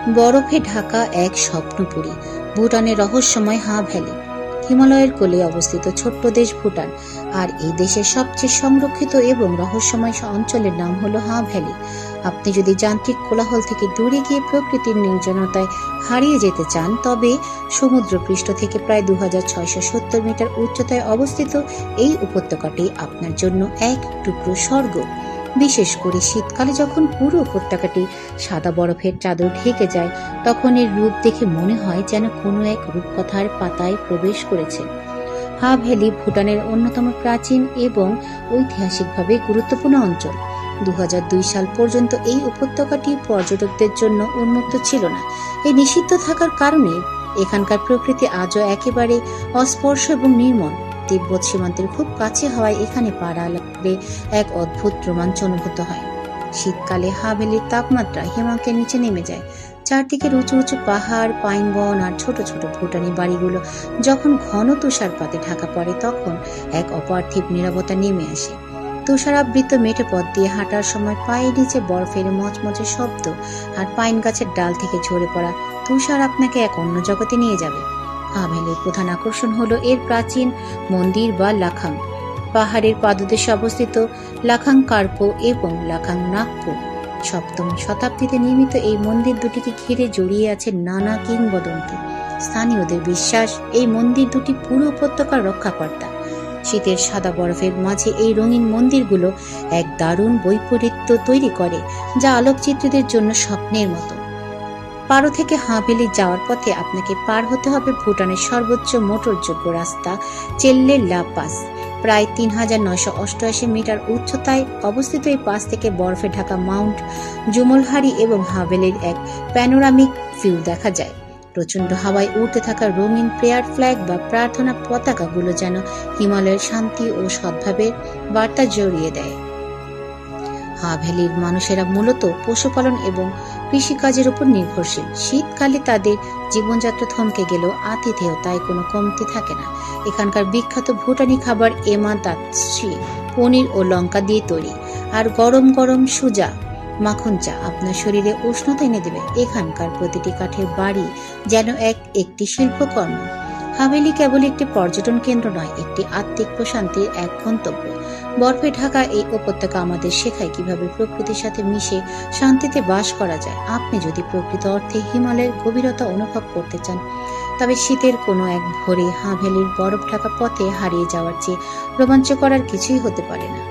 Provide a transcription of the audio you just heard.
বরফে ঢাকা এক স্বপ্নপুরী ভুটানের রহস্যময় হা ভ্যালি। হিমালয়ের কোলে অবস্থিত ছোট্ট দেশ ভুটান, আর এই দেশের সবচেয়ে সংরক্ষিত এবং রহস্যময় অঞ্চলের নাম হলো হা ভ্যালি। আপনি যদি যান্ত্রিক কোলাহল থেকে দূরে গিয়ে প্রকৃতির নির্জনতায় হারিয়ে যেতে চান, তবে সমুদ্রপৃষ্ঠ থেকে প্রায় 2670 মিটার উচ্চতায় অবস্থিত এই উপত্যকাটি আপনার জন্য এক টুকরো স্বর্গ। বিশেষ করে শীতকালে যখন পুরো উপত্যকাটি সাদা বরফের চাদর ঢেকে যায়, তখন এর রূপ দেখে মনে হয় যেন কোনো এক রূপকথার পাতায় প্রবেশ করেছে। হা ভ্যালি ভুটানের অন্যতম প্রাচীন এবং ঐতিহাসিকভাবে গুরুত্বপূর্ণ অঞ্চল। 2002 সাল পর্যন্ত এই উপত্যকাটি পর্যটকদের জন্য উন্মুক্ত ছিল না। এই নিষিদ্ধ থাকার কারণে এখানকার প্রকৃতি আজও একেবারে অস্পর্শ এবং নির্মল। তিব্বত সীমান্তের খুব কাছে হওয়ায় এখানে পা রাখলে এক অদ্ভুত রোমাঞ্চ অনুভূত হয়। শীতকালে হা ভ্যালির তাপমাত্রা হিমাঙ্কের নিচে নেমে যায়। চারদিকের উঁচু উঁচু পাহাড়, পাইন বন আর ছোট ছোট ভুটানি বাড়িগুলো যখন ঘন তুষারপাতে ঢাকা পড়ে, তখন এক অপার্থিব নীরবতা নেমে আসে। তুষারাবৃত মেঠো পথ দিয়ে হাঁটার সময় পায়ের নিচে বরফের মচমচে শব্দ আর পাইন গাছের ডাল থেকে ঝরে পড়া তুষার আপনাকে এক অন্য জগতে নিয়ে যাবে। হা ভ্যালির প্রধান আকর্ষণ হলো এর প্রাচীন মন্দির বা লাখাং। পাহাড়ের পাদদেশে অবস্থিত লাখাং কার্পো এবং লাখাং নাগপো। সপ্তম শতাব্দীতে নির্মিত এই মন্দির দুটিকে ঘিরে জড়িয়ে আছে নানা কিংবদন্তি। স্থানীয়দের বিশ্বাস এই মন্দির দুটি পুরো উপত্যকার রক্ষাকর্তা। শীতের সাদা বরফের মাঝে এই রঙিন মন্দিরগুলো এক দারুণ বৈপরীত্য তৈরি করে, যা আলোকচিত্রীদের জন্য স্বপ্নের মতো। পারো থেকে হা ভ্যালি যাওয়ার পথে আপনাকে পার হতে হবে ভুটানের সর্বোচ্চ মোটরযোগ্য রাস্তা চেল্লে লা পাস। প্রায় 3988 মিটার উচ্চতায় অবস্থিত এই পাস থেকে বরফে ঢাকা মাউন্ট জুমলহারি এবং হা ভ্যালির এক প্যানোরামিক ভিউ দেখা যায়। প্রচণ্ড হাওয়ায় উড়তে থাকা রঙিন প্রেয়ার ফ্ল্যাগ বা প্রার্থনা পতাকাগুলো যেন হিমালয়ের শান্তি ও সদ্ভাবের বার্তা জড়িয়ে দেয়। হা ভ্যালির মানুষেরা মূলত পশুপালন এবং কৃষিকাজের উপর নির্ভরশীল। শীতকালে তাদের জীবনযাত্রা থমকে গেলেও আতিথেয়তায় কোনো কমতি থাকে না। এখানকার বিখ্যাত ভুটানি খাবার এমা দাৎসি পনির ও লঙ্কা দিয়ে তৈরি, আর গরম গরম সুজা মাখন চা আপনার শরীরে উষ্ণতা এনে দেবে। এখানকার প্রতিটি কাঠের বাড়ি যেন একটি শিল্পকর্ম। হা ভ্যালি কেবল একটি পর্যটন কেন্দ্র নয়, একটি আত্মিক প্রশান্তির এক গন্তব্য। বরফে ঢাকা এই উপত্যকা আমাদের শেখায় কিভাবে প্রকৃতির সাথে মিশে শান্তিতে বাস করা যায়। আপনি যদি প্রকৃত অর্থে হিমালয়ের গভীরতা অনুভব করতে চান, তবে শীতের কোনো এক ভোরে হা ভ্যালির বরফ ঢাকা পথে হারিয়ে যাওয়ার চেয়ে রোমাঞ্চকর আর কিছুই হতে পারে না।